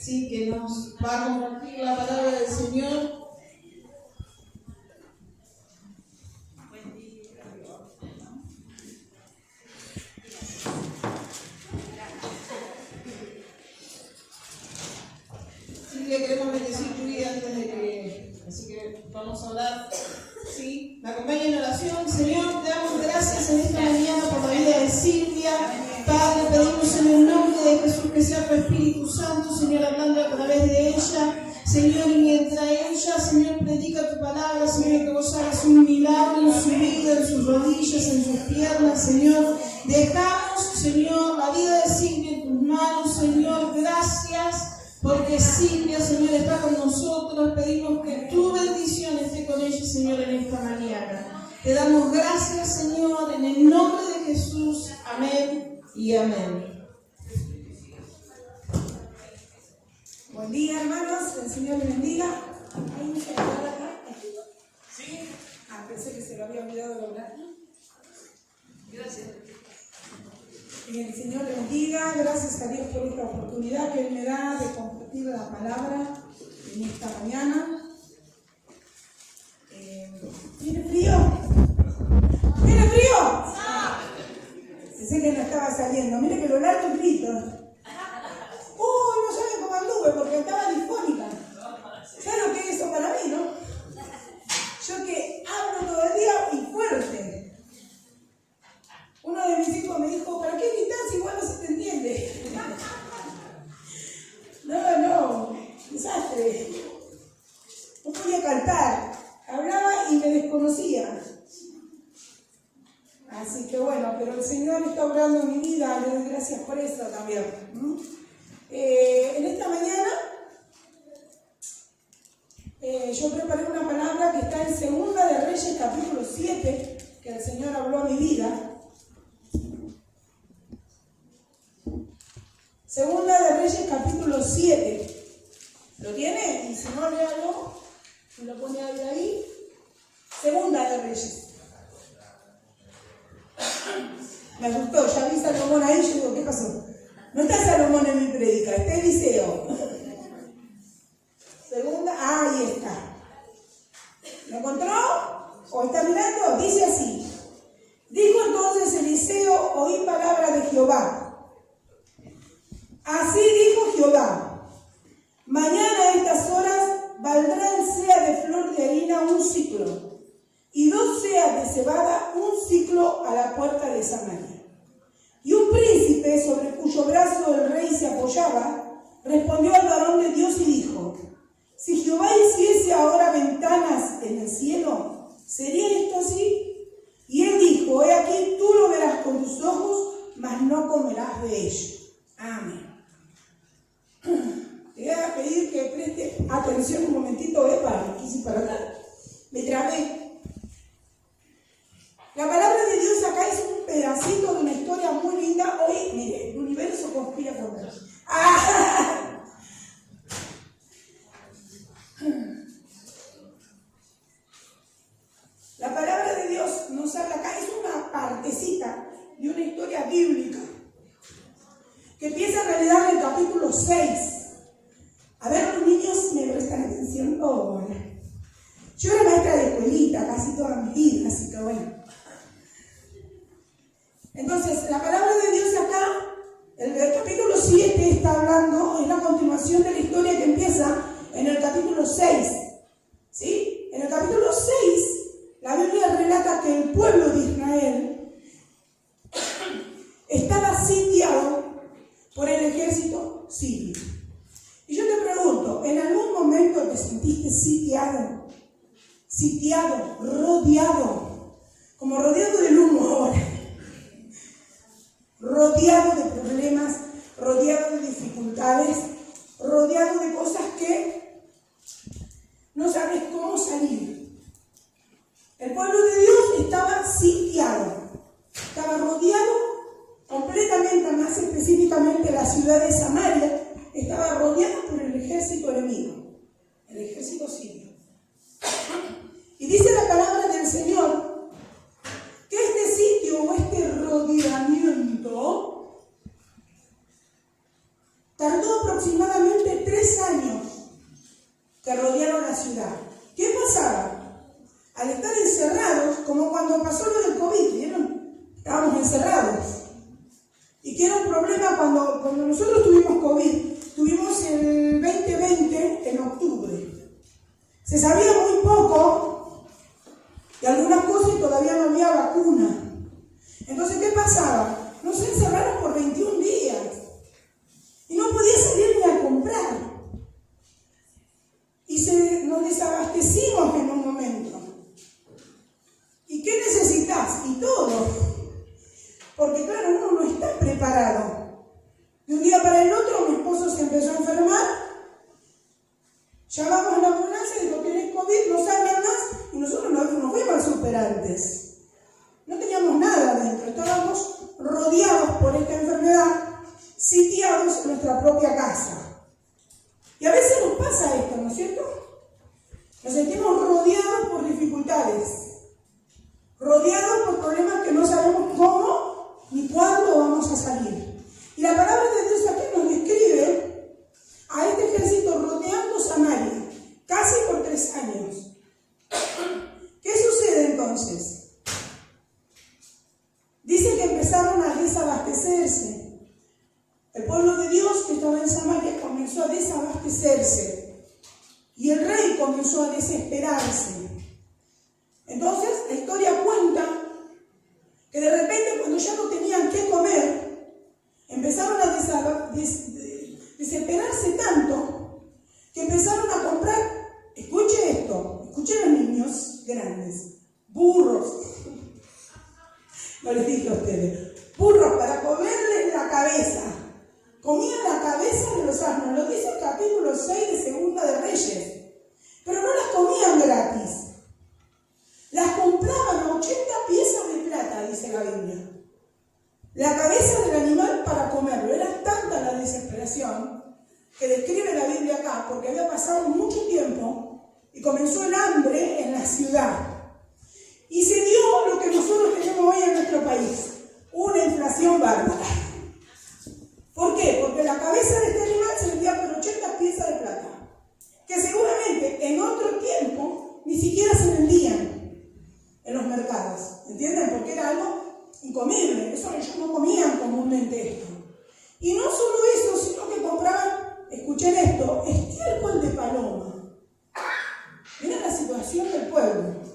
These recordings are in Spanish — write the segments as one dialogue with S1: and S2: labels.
S1: sí, que nos va a compartir la palabra del Señor. Sí, le queremos bendecir tu vida antes de que, así que vamos a orar. Sí, me acompaña en oración. Señor, te damos gracias en esta mañana por la vida de Silvia. Padre, pedimos en el nombre de Jesús que sea tu Espíritu Santo, Señor, hablando a través de ella. Señor, y mientras ella, Señor, predica tu palabra, Señor, que vos hagas un milagro en su vida, en sus rodillas, en sus piernas, Señor. Dejamos, Señor, la vida de Silvia en tus manos, Señor. Gracias. Porque Silvia, Señor, está con nosotros. Pedimos que tu bendición esté con ella, Señor, en esta mañana. Te damos gracias, Señor, en el nombre de Jesús. Amén y amén.
S2: Buen día, hermanos. El Señor les bendiga. ¿Hay un celular acá?
S1: Sí.
S2: Pensé que se lo había olvidado de hablar.
S1: Gracias.
S2: El Señor le bendiga, gracias a Dios por esta oportunidad que Él me da de compartir la palabra en esta mañana. ¿Tiene frío? ¿Tiene frío? Pensé que no estaba saliendo. Mire que lo largo el grito. No saben cómo anduve porque estaba difónica. ¿Saben lo que es eso para mí, no? Yo que hablo todo el día y fuerte. Uno de mis hijos me dijo, ¿para qué gritas si igual no se te entiende? No, desastre. No podía cantar, hablaba y me desconocía. Así que bueno, pero el Señor está obrando en mi vida, le doy gracias por eso también. En esta mañana yo preparé una palabra que está en Segunda de Reyes, capítulo 7, que el Señor habló a mi vida. Segunda de Reyes, capítulo 7. ¿Lo tiene? Y si no, léalo. Me lo pone ahí. Segunda de Reyes. Me asustó. Ya vi Salomón ahí. Yo digo, ¿qué pasó? No está Salomón en mi prédica. Está Eliseo. Segunda. Ahí está. ¿Lo encontró? ¿O está mirando? Dice así. Dijo entonces Eliseo, oí palabra de Jehová. Así dijo Jehová, mañana a estas horas valdrá el sea de flor de harina un siclo, y 2 seas de cebada un siclo a la puerta de Samaria. Y un príncipe sobre cuyo brazo el rey se apoyaba, respondió al varón de Dios y dijo, si Jehová hiciese ahora ventanas en el cielo, ¿sería esto así? Y él dijo, he aquí tú lo verás con tus ojos, mas no comerás de ello. Amén. Te voy a pedir que preste atención un momentito, para quise para hablar. Me trabé. La palabra de Dios acá es un pedacito de una historia muy linda. Hoy, mire, el universo conspira contra mí. La palabra de Dios nos habla acá, es una partecita de una historia bíblica que empieza en realidad en el capítulo 6. A ver, los niños me prestan atención. Oh, yo era maestra de escuelita casi toda mi vida, así que bueno. Entonces, la palabra de Dios acá, el capítulo 7 está hablando, es la continuación de la historia que empieza en el capítulo 6. ¿Sí? En el capítulo 6, la Biblia relata que el pueblo de Israel estaba sitiado por el ejército sirio. Y yo te pregunto, ¿en algún momento te sentiste sitiado? Sitiado, rodeado, como rodeado del humo ahora, rodeado de problemas, rodeado de dificultades, rodeado de cosas que no sabes cómo salir. El pueblo de Dios estaba sitiado, estaba rodeado completamente, más específicamente la ciudad de Samaria, estaba rodeada por el ejército enemigo, el ejército sirio. Y dice la palabra del Señor que este sitio o este rodeamiento tardó aproximadamente 3 ¿Qué pasaba? Al estar encerrados, como cuando pasó lo del COVID, ¿vieron? Estábamos encerrados. Y que era un problema cuando nosotros tuvimos COVID, tuvimos el 2020 en octubre. Se sabía muy poco de algunas cosas y todavía no había vacuna. Entonces, ¿qué pasaba? Nos encerraron por 21 días y no podía salir ni a comprar. Y nos desabastecimos en un momento. ¿Y qué necesitas? Y todo. Porque claro, uno no está preparado. De un día para el otro mi esposo se empezó a enfermar. Llamamos a la ambulancia y dijo, ¿tenés COVID? No salgan más. Y nosotros nos fuimos al súper antes. No teníamos nada adentro. Estábamos rodeados por esta enfermedad, sitiados en nuestra propia casa. Y a veces nos pasa esto, ¿no es cierto? Nos sentimos rodeados por dificultades, rodeados por problemas que no sabemos cómo ni cuándo vamos a salir. Y la palabra de Dios aquí nos describe a este ejército rodeando Samaria, casi por 3 años. ¿Qué sucede entonces? Dice que empezaron a desabastecerse. El pueblo de Dios que estaba en Samaria comenzó a desabastecerse. Y el rey comenzó a desesperarse. Entonces, la historia cuenta que de repente, cuando ya no tenían qué comer, empezaron a desesperarse tanto que empezaron a comprar, escuche esto, escuchen los niños grandes, burros. No les dije a ustedes, burros para comerles la cabeza. Comían la cabeza de los asnos, lo dice el capítulo 6 de Segunda de Reyes. Pero no las comían gratis. Las compraban a 80 piezas de plata, dice la Biblia. La cabeza del animal para comerlo. Era tanta la desesperación que describe la Biblia acá, porque había pasado mucho tiempo y comenzó el hambre en la ciudad. Y se dio lo que nosotros tenemos hoy en nuestro país, una inflación bárbara. ¿Por qué? Porque la cabeza de este animal se vendía por 80 piezas de plata, que seguramente en otro tiempo ni siquiera se vendían en los mercados, ¿entienden? Porque era algo incomible, eso ellos no comían comúnmente esto. Y no solo eso, sino que compraban, escuchen esto, estiércol de paloma. Miren la situación del pueblo.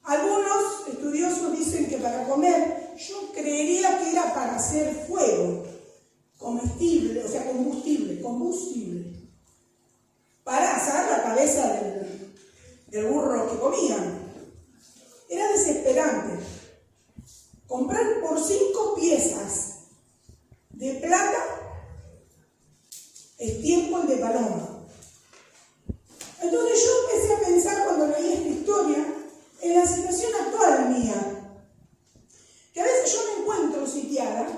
S2: Algunos estudiosos dicen que para comer, yo creería que era para hacer fuego, comestible, o sea, combustible, para asar la cabeza del burro que comían. Era desesperante. Comprar por 5 piezas de plata estiércol de paloma. Entonces yo empecé a pensar cuando leí esta historia en la situación actual mía, que a veces yo me encuentro sitiada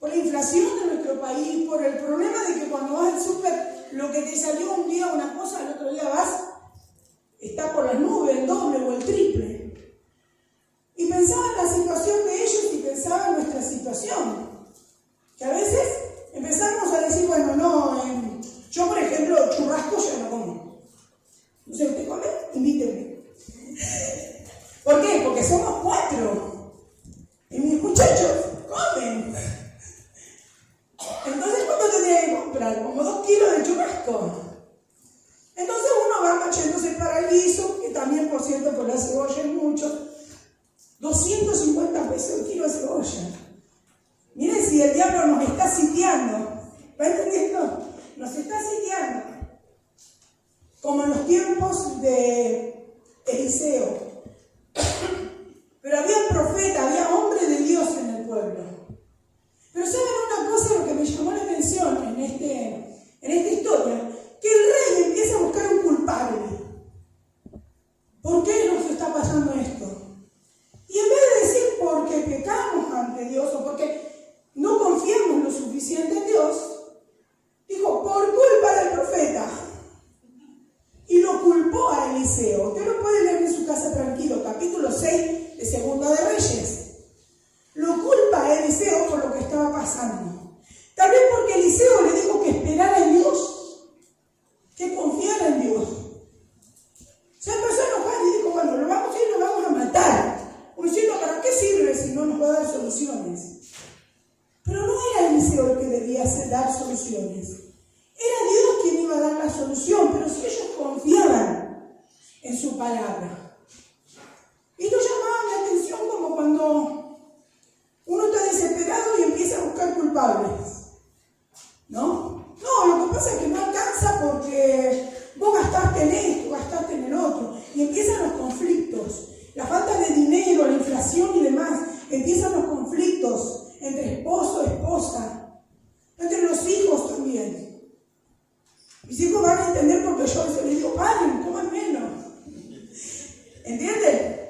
S2: por la inflación de nuestro país, por el problema de que cuando vas al súper, lo que te salió un día una cosa, el otro día vas, está por las nubes, el doble o el triple. Y pensaba en la situación de ellos y pensaba en nuestra situación, que a veces empezamos a decir, bueno, no, yo por ejemplo, churrasco ya no como. No sé, ¿usted come? Invíteme. ¿Por qué? Porque somos 4 y mis muchachos comen. Entonces, ¿cuánto tendría que comprar? Como 2 kilos de churrasco. Entonces uno va machándose para el guiso, que también, por cierto, por la cebolla es mucho. 250 pesos el kilo de cebolla. Miren si el diablo nos está sitiando. ¿Va entendiendo? Nos está sitiando. Como en los tiempos de Eliseo. Pero había un profeta, había hombre de Dios en el pueblo. Pero ¿saben una cosa? Lo que me llamó la atención en esta historia, que el rey empieza a buscar un culpable. ¿Por qué nos está pasando esto? Y en vez de decir porque pecamos ante Dios o porque no confiamos lo suficiente en Dios, dijo por culpa del profeta. Y lo culpó a Eliseo. Usted lo puede leer en su casa tranquilo, capítulo 6 de Segunda de Reyes. Lo culpa a Eliseo por lo que estaba pasando. Tal vez porque Eliseo le dijo que esperara en Dios, que confiara en en Dios. Se empezó a enojar y dijo, bueno, lo vamos a ir, lo vamos a matar. Como diciendo, ¿para qué sirve si no nos va a dar soluciones? Pero no era Eliseo el que debía dar soluciones. Era Dios quien iba a dar la solución, pero si ellos confiaban en su palabra. Esto llamaba mi atención como cuando uno está desesperado y empieza a buscar culpables. ¿No? No, lo que pasa es que no alcanza porque vos gastaste en esto, gastaste en el otro. Y empiezan los conflictos. La falta de dinero, la inflación y demás. Empiezan los conflictos entre esposo y esposa. Entre los hijos también. Mis hijos van a entender porque yo a veces les digo, paren, coman menos. ¿Entienden?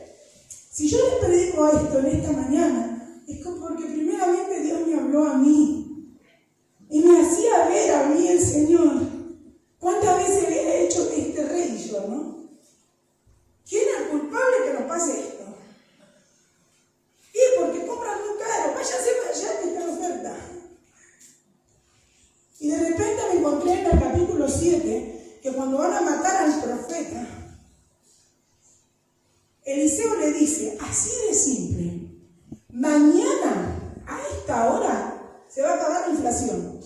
S2: Si yo les predico esto en esta mañana, es porque primeramente Dios me habló a mí. Y me hacía ver a mí el Señor. ¿Cuántas veces le he hecho este rey yo, no? ¿Quién es el culpable que nos pase esto? Y porque compran muy caro, váyanse para allá que está en oferta. Y de repente me encontré en el capítulo 7 que cuando van a matar al profeta, Eliseo le dice, así de simple, mañana a esta hora se va a acabar la inflación.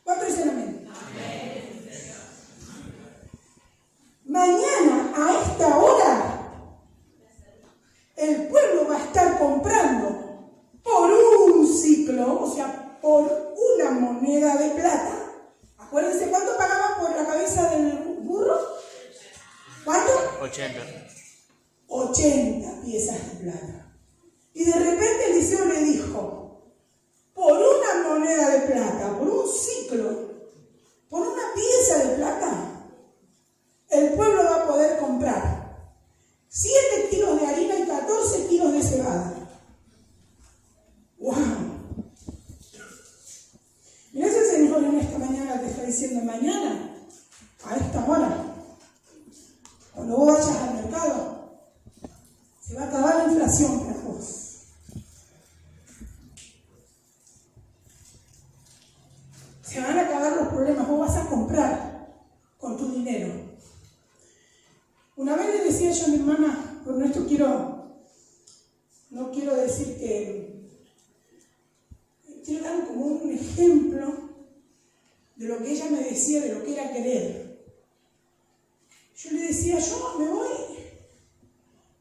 S2: ¿Cuánto dicen amén? Amén. Mañana a esta hora el pueblo va a estar comprando por un ciclo, o sea, por una moneda de plata. Acuérdense cuánto pagaban por la cabeza del burro. ¿Cuánto? 80 piezas de plata. Y de repente Eliseo le dijo, por una moneda de plata, por un ciclo, por una pieza de plata, el pueblo va a poder comprar 7 kilos de harina y 14 kilos de cebada. ¡Wow! Mirá si el Señor en esta mañana te está diciendo, mañana, a esta hora, cuando vos vayas al mercado, se va a acabar la inflación para vos. Se van a acabar los problemas, vos vas a comprar con tu dinero. Una vez le decía yo a mi hermana, con esto no quiero decir que, quiero dar como un ejemplo de lo que ella me decía, de lo que era querer. Yo le decía, yo me voy,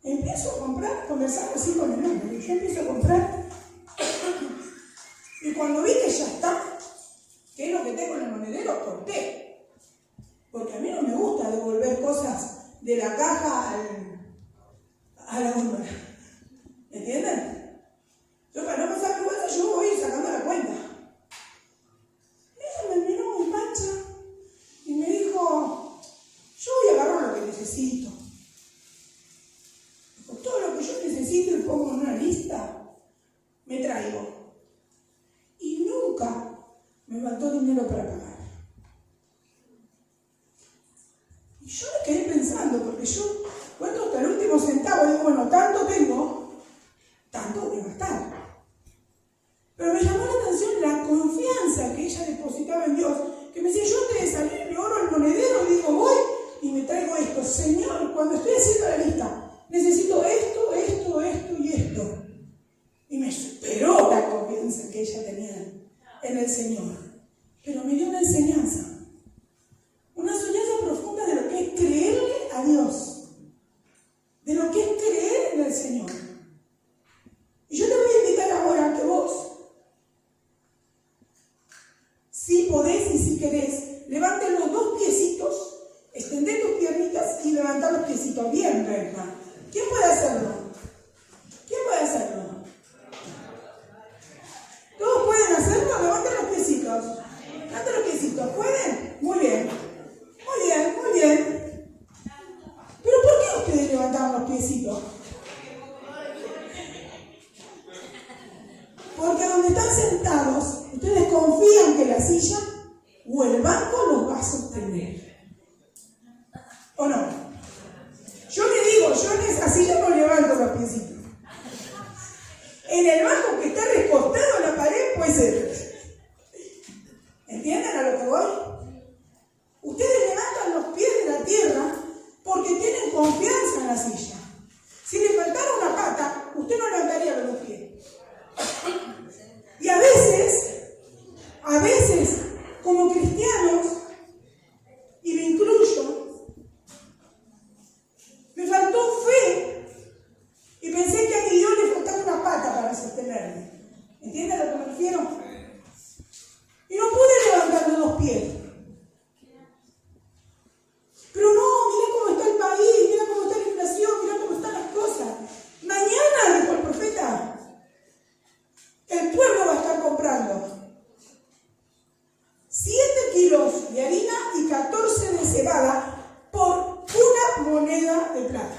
S2: empiezo a comprar, conversando así con el hombre, yo empiezo a comprar, y cuando vi que ya está, que es lo que tengo en el monedero, corté. Porque a mí no me gusta devolver cosas de la caja a la góndola. ¿Entienden? Yo para no pasar vergüenza, yo voy sacando la cuenta. Ella me miró muy pancha y me dijo, yo voy a agarrar lo que necesito. Con todo lo que yo necesito y pongo en una lista, me traigo. Y nunca me faltó dinero para pagar. Y yo me quedé pensando, porque yo cuento hasta el último centavo, digo, bueno, tanto tengo, tanto voy a gastar. Pero me llamó la atención la confianza que ella depositaba en Dios, que me decía, yo antes de salir me oro al monedero, digo, voy y me traigo esto. Señor, cuando estoy haciendo la lista, necesito esto, esto, esto y esto. Y me superó la confianza que ella tenía en el Señor. Pero me dio una enseñanza profunda de lo que es creerle a Dios, de lo que es creer en el Señor. Y yo te voy a invitar ahora a que vos, si podés y si querés, levante los 2 piecitos, extendé tus piernitas y levanta los piecitos bien recta. ¿Quién puede hacerlo? ¿Quién puede hacerlo? ¿Todos pueden hacerlo? Levanten los piecitos. Levanten los piecitos. ¿Pueden? Muy bien. Muy bien, muy bien. ¿Pero por qué ustedes levantaron los piecitos? Porque donde están sentados, ustedes confían que la silla o el banco los va a sostener. ¿O no? Yo le digo, yo en esa silla no levanto los piecitos. En el banco que está recostado en la pared puede ser. ¿Entienden a lo que voy? Ustedes levantan los pies de la corona de plata.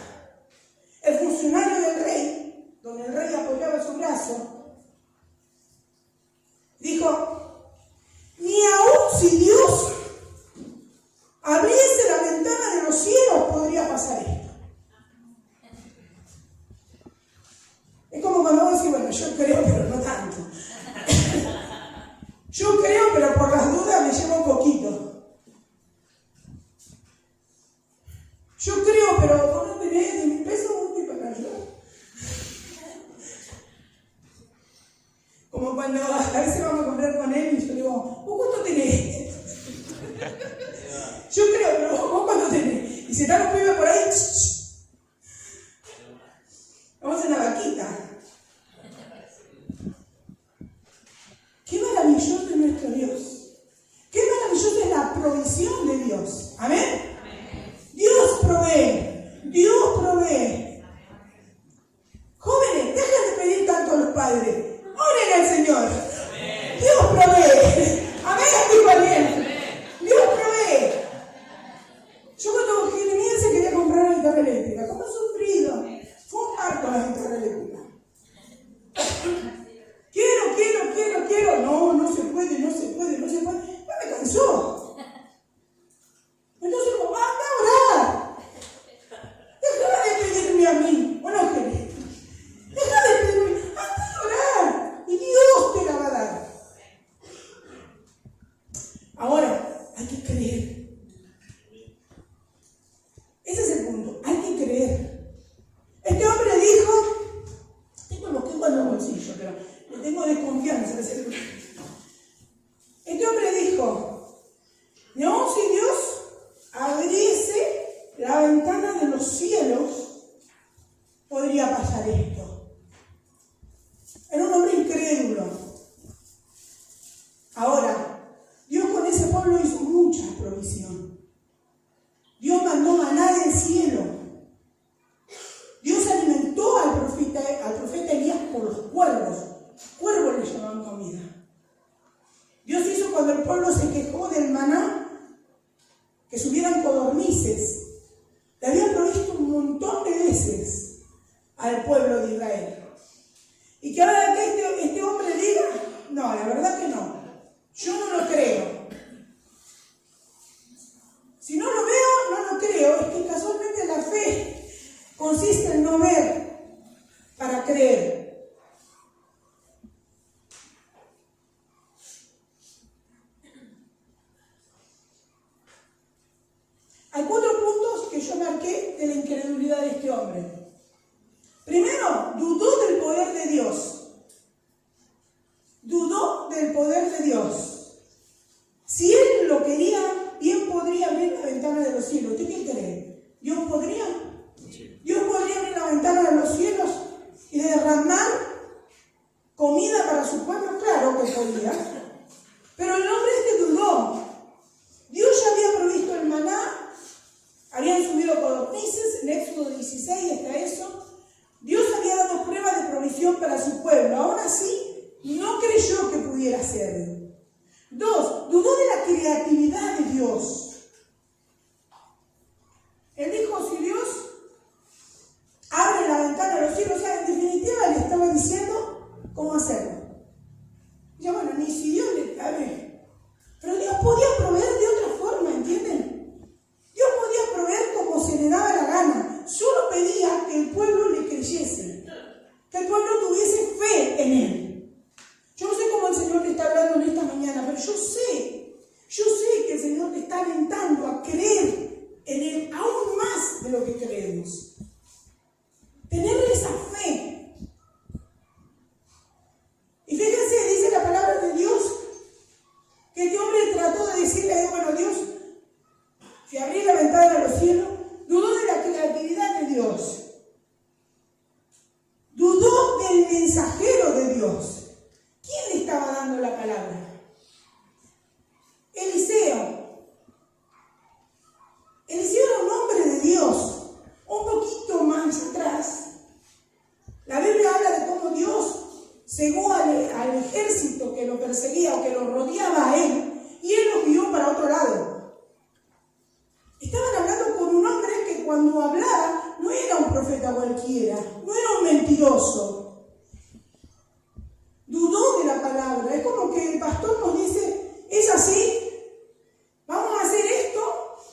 S2: El funcionario del rey, donde el rey apoyaba su brazo, dijo: ni aun si Dios abriese la ventana de los cielos podría pasar esto. Es como cuando vos decís: bueno, yo creo, pero no tanto. Yo creo, pero por las dudas me llevo un poquito. Yo creo, pero vos no tenés 10.000 pesos, vos te para ayudar. Como cuando a veces vamos a comprar con él y yo le digo: ¿vos cuánto tenés? Yo creo, pero vos cuánto tenés. Y si están los pibes por ahí, vamos a hacer una vaquita. Qué maravilloso es nuestro Dios. Qué maravillosa es la provisión de Dios. Amén. Dios provee. Dios provee. Jóvenes, dejen de pedir tanto a los padres. Oren al Señor. Dios provee. Amén, dijo alguien. Dios provee. Yo cuando Jeremías se quería comprar una guitarra eléctrica, ¿cómo he sufrido? Fue un parto la guitarra eléctrica. Quiero. No se puede. Me cansó. Entonces, anda a orar. Deja de pedirme a mí. Bueno, Jeremías, deja de pedirme. Anda a orar. Y Dios te la va a dar. Ahora, hay que creer. Ese es el punto. Hay que creer. Este hombre dijo: tengo los quejos en los bolsillos, pero le tengo desconfianza. Este hombre dijo: no, si Dios abriese la ventana de los cielos, podría pasar esto. Era un hombre incrédulo. Ahora, Dios con ese pueblo hizo mucha provisión. Dios mandó maná del cielo. Dios alimentó al profeta Elías por los cuervos. Cuervos le llamaban comida. Dios hizo cuando el pueblo se quejó del maná, que subieran codornices. Le habían provisto un montón de veces al pueblo de Israel. Y que ahora que este hombre diga: no, la verdad que no. Yo no lo creo. Si no lo veo, no lo creo. Es que casualmente la fe consiste en no ver para creer. Hay 4 puntos que yo marqué de la incredulidad de este hombre. Primero, dudó del poder de Dios. Dudó del poder de Dios. Si él lo quería, bien podría abrir la ventana de los cielos. ¿Usted qué cree? ¿Dios podría? Sí. ¿Dios podría abrir la ventana de los cielos y derramar comida para su pueblo? Claro que podía. Pero el hombre dudó. Dios ya había provisto el maná. Habían subido codornices, en Éxodo 16 está eso. Dios había dado prueba de provisión para su pueblo. Aún así, no creyó que pudiera hacerlo. 2, dudó de la creatividad de Dios. Él dijo: si Dios abre la ventana de los cielos, o sea, en definitiva le estaba diciendo cómo hacerlo. Y yo, bueno, ni si Dios le abre. Pero Dios podía proveer de otra forma, ¿entienden? Dios podía proveer como se le daba la gana. Solo pedía que el pueblo le creyese, que el pueblo tuviese fe en él. Yo no sé cómo el Señor le está hablando en esta mañana, pero yo sé que el Señor te está alentando a creer en él aún más de lo que creemos. Tener esa fe. Y fíjense, dice la palabra de Dios, que este hombre trató de decirle: bueno, Dios, si abrí la ventana de los cielos, dudó de la creatividad de Dios. Dudó del mensajero de Dios. ¿Quién le estaba dando la palabra? Eliseo. Eliseo era un hombre de Dios, un poquito persona cualquiera, no era un mentiroso. Dudó de la palabra. Es como que el pastor nos dice, es así, vamos a hacer esto,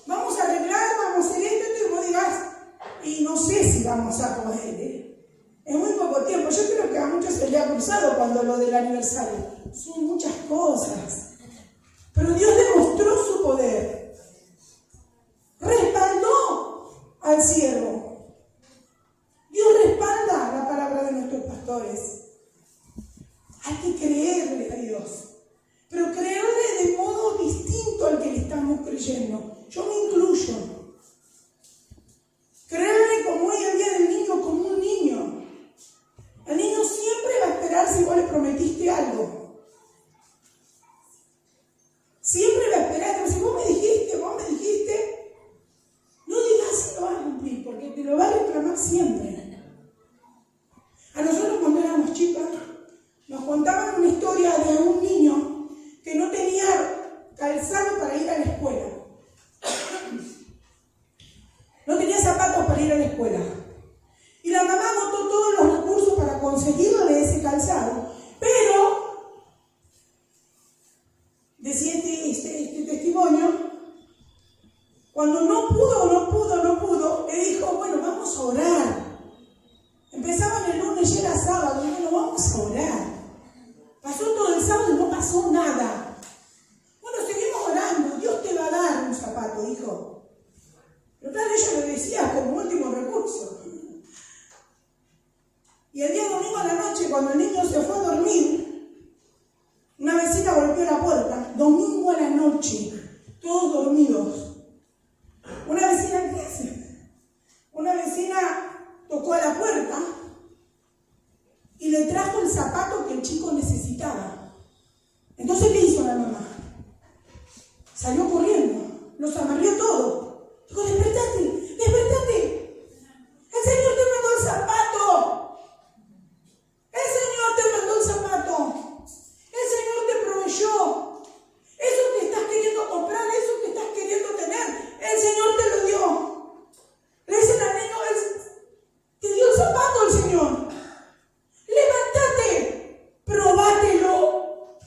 S2: vamos a arreglar, vamos a hacer esto, y vos digas, y no sé si vamos a poder, Es muy poco tiempo. Yo creo que a muchos se le ha cruzado cuando lo del aniversario. Son muchas cosas. Pero Dios demostró su poder. Respaldó al siervo. Dios respalda la palabra de nuestros pastores. Hay que creerle a Dios. Pero creerle de modo distinto al que le estamos creyendo. Yo me incluyo. Creerle como hoy el día del niño, como un niño. El niño siempre va a esperar si vos le prometiste algo. Siempre va a esperar, pero si vos me dijiste, no digas si lo vas a cumplir, porque te lo va a reclamar siempre. A nosotros cuando éramos chicas, nos contaban una historia de un niño que no tenía calzado para ir a la escuela. No tenía zapatos para ir a la escuela. Y la mamá agotó todos los recursos para conseguirle ese calzado. Pero, decía este testimonio, cuando no pudo, le dijo, bueno, vamos a orar. Empezaban el lunes y era sábado, y bueno, vamos a orar. Pasó todo el sábado y no pasó nada. Bueno, seguimos orando, Dios te va a dar un zapato, dijo. Pero claro, ella le decía como último recurso. Y el día domingo a la noche, cuando el niño se fue a dormir, una vecina golpeó la puerta. Domingo a la noche, todos dormidos. Una vecina, ¿qué hace? Una vecina tocó a la puerta y le trajo el zapato que el chico necesitaba. Entonces, ¿qué hizo la mamá? Salió corriendo, los amarrió todo. Dijo, despertate, el Señor te mandó el zapato. El Señor te mandó el zapato. El Señor te proveyó. Eso que estás queriendo comprar, eso que estás queriendo tener, el Señor te lo dio. Le dicen al niño, te dio el zapato el Señor. Levántate, probátelo.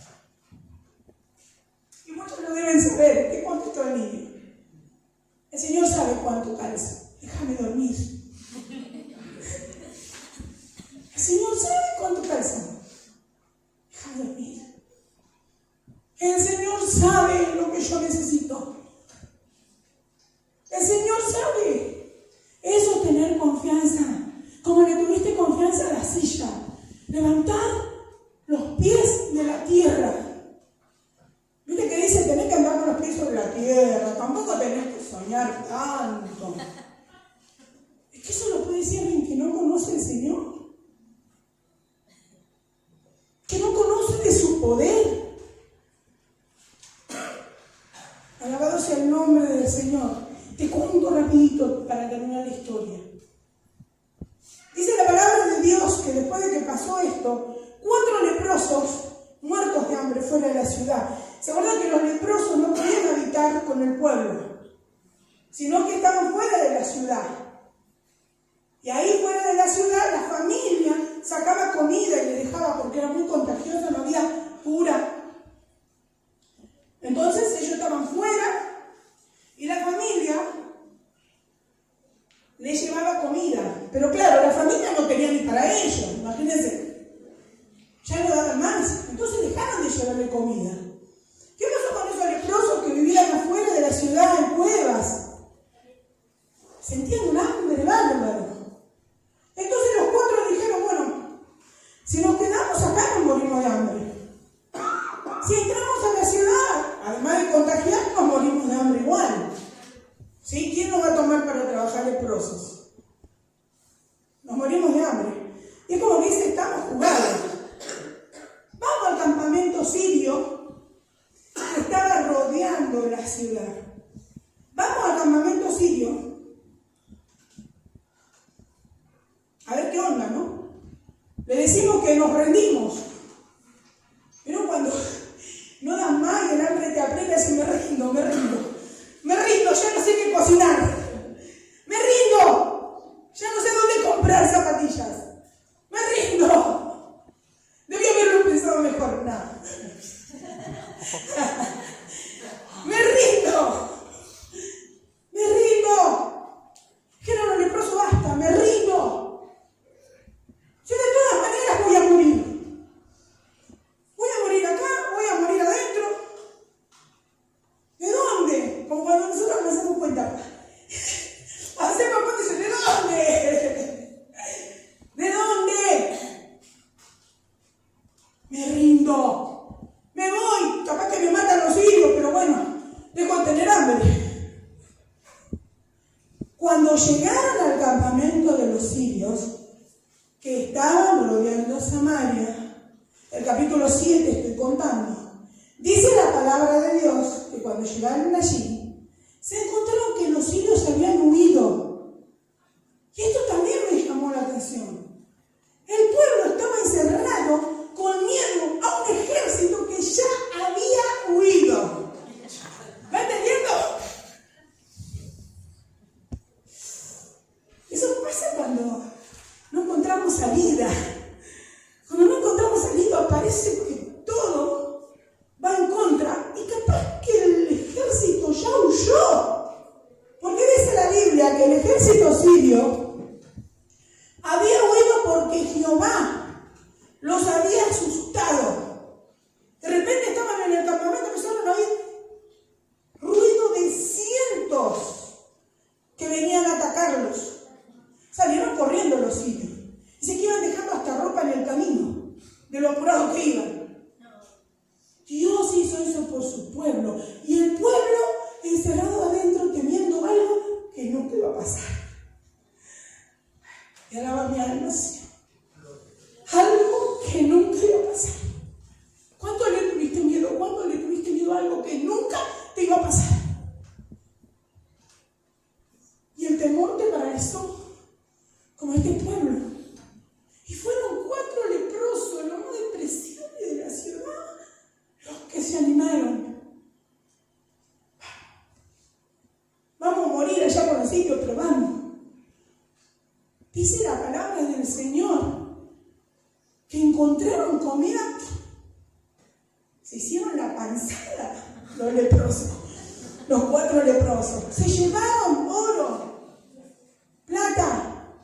S2: Y muchos lo deben saber. ¿Qué contestó el niño? El Señor sabe cuánto calza. Déjame dormir. El Señor sabe cuánto calza. Déjame dormir. El Señor sabe lo que yo necesito. El Señor sabe. Eso es tener confianza. Como le tuviste confianza a la silla. Levantar los pies de la tierra. ¿Viste que dice? Tenés que andar con los pies sobre la tierra. Tampoco tenés que soñar tanto. Es que eso lo puede decir alguien que no conoce al Señor. Que no conoce de su poder. Alabado sea el nombre del Señor. Te cuento rapidito para terminar la historia. Dice la palabra de Dios que después de que pasó esto, 4 leprosos muertos de hambre fuera de la ciudad. ¿Se acuerdan que los leprosos no podían habitar con el pueblo? Sino que estaban fuera de la ciudad. Y ahí fuera de la ciudad la familia sacaba comida y le dejaba porque era muy contagiosa, no había cura. Entonces ellos estaban fuera y la familia les llevaba comida. Pero claro, la familia no tenía ni para ellos, imagínense. Ya no daban más. Entonces dejaron de llevarle comida. ¿Qué pasó con esos leprosos que vivían afuera de la ciudad en cuevas? Sentían un hambre bárbaro. Entonces los 4 dijeron, bueno, si nos quedamos acá nos morimos de hambre. Si entramos a la ciudad, además de contagiar, nos morimos de hambre igual. ¿Sí? ¿Quién nos va a tomar para trabajar leprosos? Nos morimos de hambre. Y es como que dice, estamos jugados. Vamos al campamento sirio que estaba rodeando la ciudad. Vamos al campamento sirio. A ver qué onda, ¿no? Le decimos que nos rendimos. Pero cuando no das más y el hambre te aprieta, y me rindo, ya no sé qué cocinar. Me rindo, ya no sé dónde comprar. comprar zapatillas. Me rindo. Debí haberlo pensado mejor. No. Me rindo. Me rindo. Dijeron los leprosos, basta, me rindo. Yo de todas maneras voy a morir. Voy a morir acá, voy a morir adentro. ¿De dónde? Como cuando nosotros nos hacemos cuenta. Hacemos cuenta y dicen, ¿de dónde? ¿De dónde? Me rindo. Me voy. Capaz que me matan los hijos, pero bueno, dejo de tener hambre. Cuando llegaron al campamento de los sirios, que estaban rodeando Samaria, el capítulo 7 estoy contando, dice la palabra de Dios que cuando llegaron allí, se encontraron que los sirios habían huido. Y esto también me llamó la atención. El pueblo estaba encerrado con miedo a un ejército que ya había huido. ¿Va entendiendo? Eso pasa cuando no encontramos salida. Cuando no encontramos salida parece que todo va en contra y capaz que el ejército ya huyó. Porque dice la Biblia que el ejército sirio había huido porque Jehová los había asustado. De repente estaban en el campamento, empezaron a oír ruido de cientos que venían a atacarlos. Salieron corriendo los sirios. Dice que iban dejando hasta ropa en el camino, de lo apurados que iban. Dios hizo eso por su pueblo. Y el pueblo encerrado adentro temiendo algo que nunca iba a pasar. Y alaba mi alma, Señor. Algo que nunca iba a pasar. ¿Cuánto le tuviste miedo? ¿Cuánto le tuviste miedo a algo que nunca te iba a pasar? Y el temor te paralizó, como este pueblo. Y fueron 4 leprosos, los más despreciables de la ciudad, los que se animaron. Vamos a morir allá por los sitios, pero vamos. Dice la palabra del Señor que encontraron comida, se hicieron la panzada los leprosos, los 4 leprosos. Se llevaron oro, plata,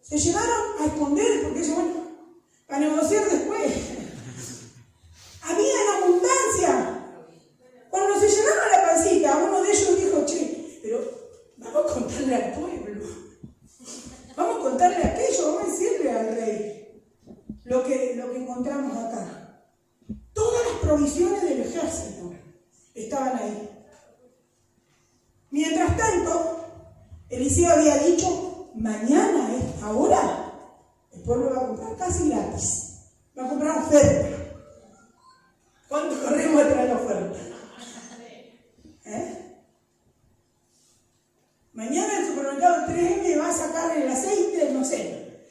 S2: se llevaron a esconder, porque eso, bueno, a negociar después. Había en abundancia. Cuando se llenaron la pancita, uno de ellos dijo, che, pero vamos a contarle al pueblo. Vamos a contarle a aquello, vamos a decirle al rey lo que encontramos acá. Todas las provisiones del ejército estaban ahí. Mientras tanto, Eliseo había dicho, mañana a esta hora, el pueblo va a comprar casi gratis. Va a comprar oferta. ¿Cuánto corremos a traer oferta? Mañana el supermercado 3M va a sacar el aceite, no sé,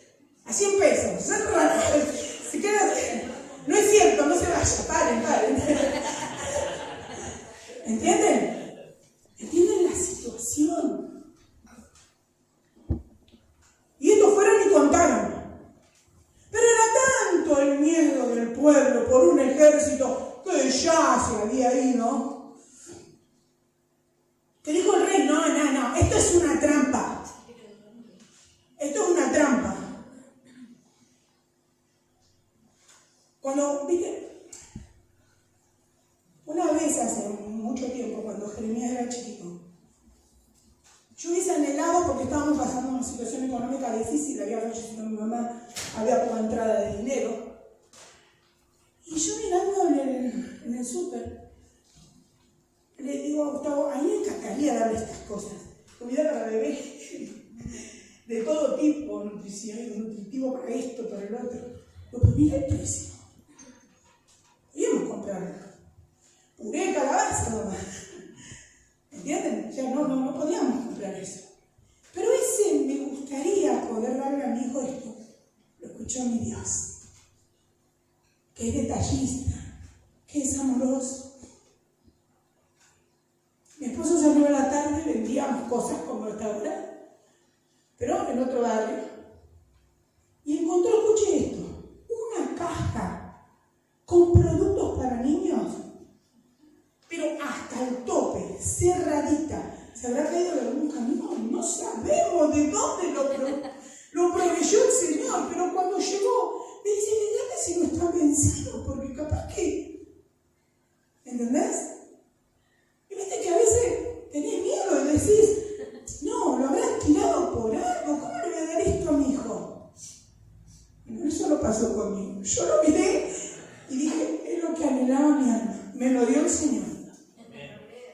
S2: a 100 pesos. Se queda, no es cierto, no se vaya, paren. ¿Entienden? ¿Entienden la situación? Y estos fueron y contaron. Pero era tanto el miedo del pueblo por un ejército que ya se había ido, que dijo el rey, no, esto es una trampa. Esto es una trampa. Cuando, viste, una vez hace mucho tiempo, cuando Jeremías era chiquito, yo hubiese anhelado, porque estábamos pasando una situación económica difícil, había fallecido mi mamá, había poca entrada de dinero, y yo mirando en el súper, le digo a Gustavo, a mí me encantaría darle estas cosas, comida para bebé, de todo tipo, nutritivo para esto, para el otro. Pero mira el precio. Podríamos comprarlo. Puré de calabaza nomás. ¿Entienden? O sea, no podíamos comprar eso. Pero ese me gustaría poder darle a mi hijo esto. Lo escuchó mi Dios. Que es detallista, que es amoroso. Mi esposo salió a la tarde, vendíamos cosas como hasta ahora. pero en otro barrio, y encontró, escuche esto, una caja con productos para niños, pero hasta el tope, cerradita. ¿Se habrá caído de algún camión? No sabemos de dónde lo proveyó el Señor, pero cuando llegó, me dice, fíjate si no está vencido, porque capaz que, ¿entendés? Y viste que a veces tenés miedo y decís, no, lo habrán tirado por algo, ¿cómo le voy a dar esto a mi hijo? Bueno, eso no pasó conmigo. Yo lo miré y dije, es lo que anhelaba mi alma. Me lo dio el Señor.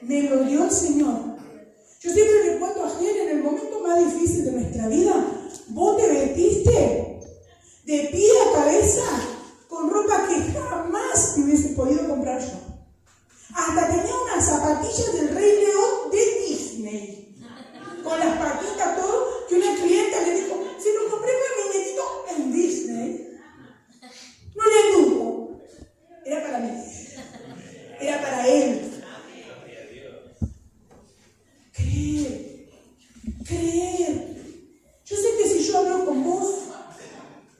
S2: Me lo dio el Señor. Yo siempre le cuento a Jen, en el momento más difícil de nuestra vida, vos te vestiste de pie a cabeza con ropa que jamás me hubiese podido comprar yo. Hasta tenía unas zapatillas del Rey León de Disney, con las patitas, todo, que una clienta le dijo, se lo compré para mi nietito en Disney. No le anduvo. Era para mí. Era para él. Creer. Yo sé que si yo hablo con vos,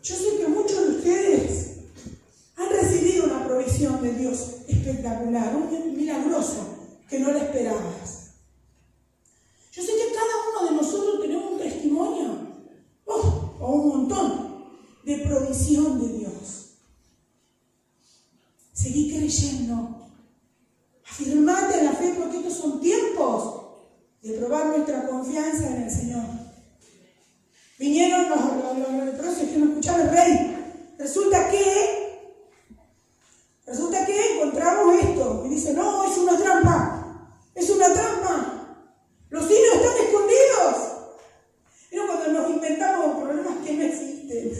S2: yo sé que muchos de ustedes han recibido una provisión de Dios espectacular, un milagroso que no la esperabas. Yo sé que cada uno de nosotros tenemos un testimonio, o un montón, de provisión de Dios. Seguí creyendo. Afirmate en la fe, porque estos son tiempos de probar nuestra confianza en el Señor. Vinieron los leprosos que no escuchaban el rey. Resulta que encontramos esto. Y dice, no, es una trampa. Es una trampa. Los hilos están escondidos. Pero cuando nos inventamos problemas que no existen.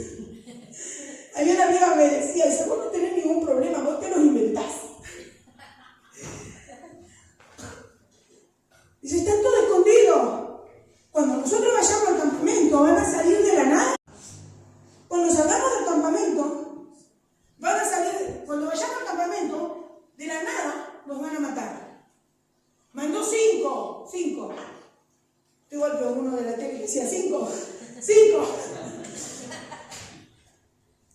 S2: Había una amiga que me decía, dice, vos no tenés ningún problema, vos te los inventás. Dice, están todos escondidos. Cuando nosotros vayamos al campamento, van a salir de la nada. Cuando salgamos del campamento, cuando vayamos al campamento, de la nada, nos van a matar. Mandó 5. Igual que uno de la tele que decía 5.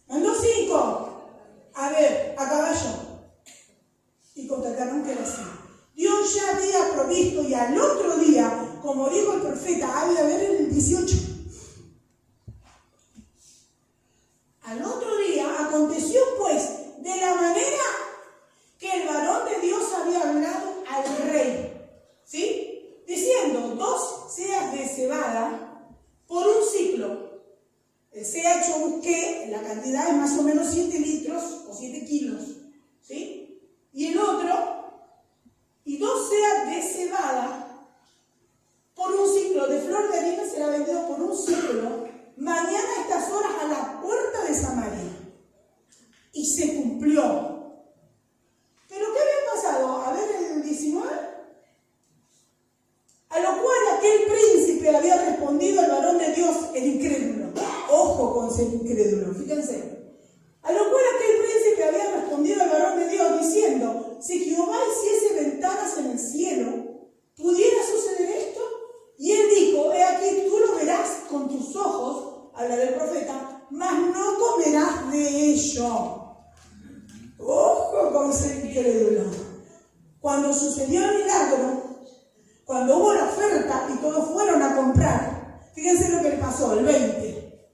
S2: Mandó 5. A ver, a caballo. Y contrataron que era así. Dios ya había provisto y al otro día, como dijo el profeta, había ver en el 18. Al otro día aconteció pues de la manera que el varón de Dios había hablado al rey, ¿sí? Diciendo 2 seas de cebada por un ciclo. El seah yo busqué, la cantidad es más o menos 7 litros o 7 kilos, ¿sí? Y el otro, y 2 seas de cebada por un ciclo de flor de harina será vendido por un ciclo mañana a estas horas a la puerta de Samaria. Y se cumplió. ¿Pero qué había pasado? A ver, el 19. A lo cual aquel príncipe había respondido al varón de Dios, el incrédulo. Ojo con ser incrédulo, fíjense. A lo cual aquel príncipe había respondido al varón de Dios diciendo, si Jehová hiciese ventanas en el cielo, ¿pudiera suceder esto? Y él dijo, he aquí tú lo verás con tus ojos, habla del profeta, mas no comerás de ello. Ojo con ser incrédulo. Cuando sucedió el milagro, cuando hubo la oferta y todos fueron a comprar, fíjense lo que le pasó, el 20.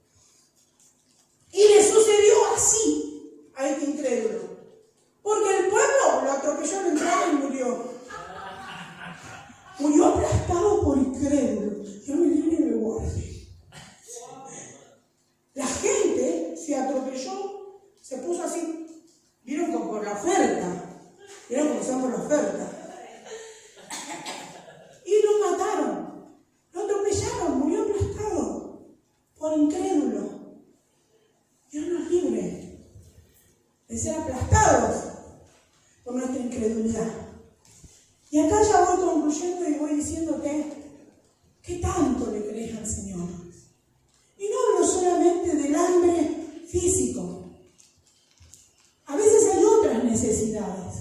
S2: Y le sucedió así a este incrédulo. Porque el pueblo lo atropelló en la entrada y murió. Murió aplastado por incrédulo. Yo me libre y me guarde. La gente se atropelló, se puso así. Vieron como por la oferta. Vieron como son por la oferta. Y lo mataron. Lo atropellaron, murió aplastado por incrédulo. Dios nos libre de ser aplastados por nuestra incredulidad. Y acá ya voy concluyendo y voy diciéndote, ¿qué tanto le crees al Señor? Y no hablo solamente del hambre físico. A veces hay otras necesidades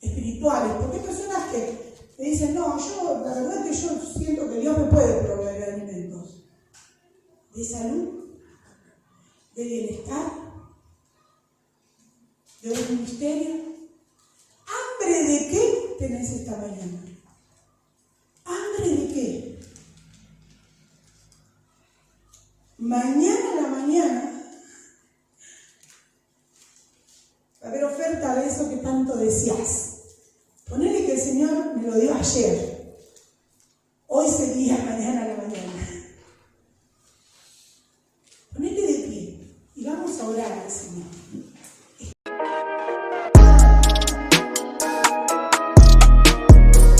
S2: espirituales, porque hay personas que me dicen, no, la verdad que yo siento que Dios me puede proveer alimentos. de salud, de bienestar, de un ministerio. ¿Hambre de qué tenés esta mañana? ¿Hambre de qué? Mañana a la mañana va a haber oferta de eso que tanto deseas. Ponele que el Señor me lo dio ayer. Hoy sería mañana a la mañana. Ponete de pie y vamos a orar al Señor.